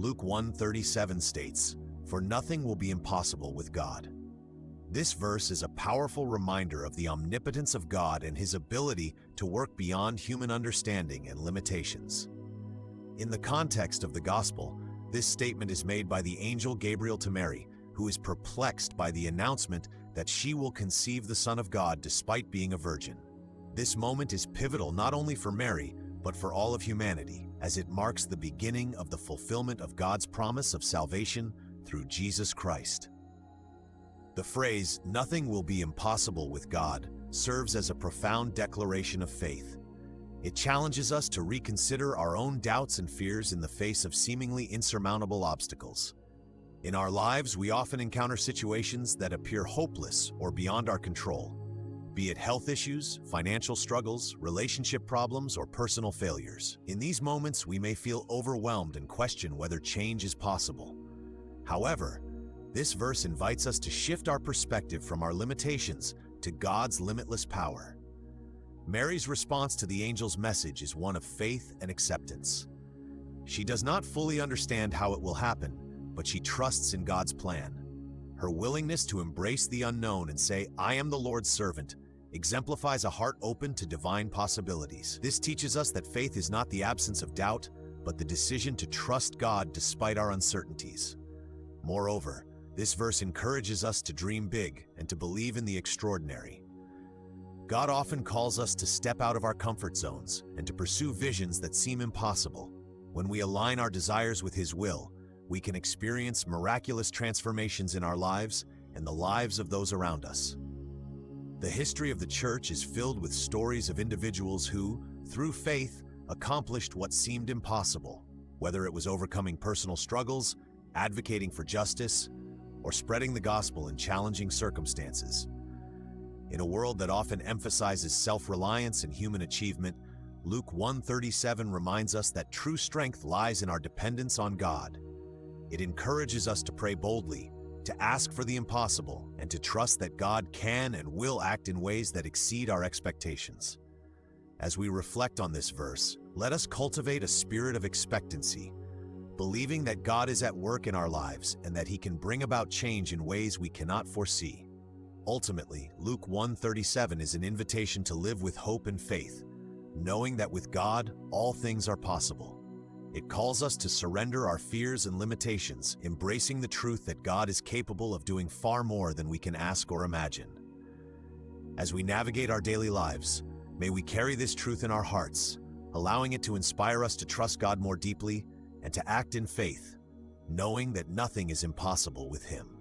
Luke 1:37 states, "For nothing will be impossible with God." This verse is a powerful reminder of the omnipotence of God and his ability to work beyond human understanding and limitations. In the context of the gospel, this statement is made by the angel Gabriel to Mary, who is perplexed by the announcement that she will conceive the Son of God despite being a virgin. This moment is pivotal not only for Mary, but for all of humanity, as it marks the beginning of the fulfillment of God's promise of salvation through Jesus Christ. The phrase, "nothing will be impossible with God," serves as a profound declaration of faith. It challenges us to reconsider our own doubts and fears in the face of seemingly insurmountable obstacles. In our lives, we often encounter situations that appear hopeless or beyond our control, be it health issues, financial struggles, relationship problems, or personal failures. In these moments, we may feel overwhelmed and question whether change is possible. However, this verse invites us to shift our perspective from our limitations to God's limitless power. Mary's response to the angel's message is one of faith and acceptance. She does not fully understand how it will happen, but she trusts in God's plan. Her willingness to embrace the unknown and say, "I am the Lord's servant," exemplifies a heart open to divine possibilities. This teaches us that faith is not the absence of doubt, but the decision to trust God despite our uncertainties. Moreover, this verse encourages us to dream big and to believe in the extraordinary. God often calls us to step out of our comfort zones and to pursue visions that seem impossible. When we align our desires with His will, we can experience miraculous transformations in our lives and the lives of those around us. The history of the church is filled with stories of individuals who, through faith, accomplished what seemed impossible, whether it was overcoming personal struggles, advocating for justice, or spreading the gospel in challenging circumstances. In a world that often emphasizes self-reliance and human achievement, Luke 1:37 reminds us that true strength lies in our dependence on God. It encourages us to pray boldly, to ask for the impossible, and to trust that God can and will act in ways that exceed our expectations. As we reflect on this verse, let us cultivate a spirit of expectancy, believing that God is at work in our lives and that He can bring about change in ways we cannot foresee. Ultimately, Luke 1:37 is an invitation to live with hope and faith, knowing that with God, all things are possible. It calls us to surrender our fears and limitations, embracing the truth that God is capable of doing far more than we can ask or imagine. As we navigate our daily lives, may we carry this truth in our hearts, allowing it to inspire us to trust God more deeply and to act in faith, knowing that nothing is impossible with Him.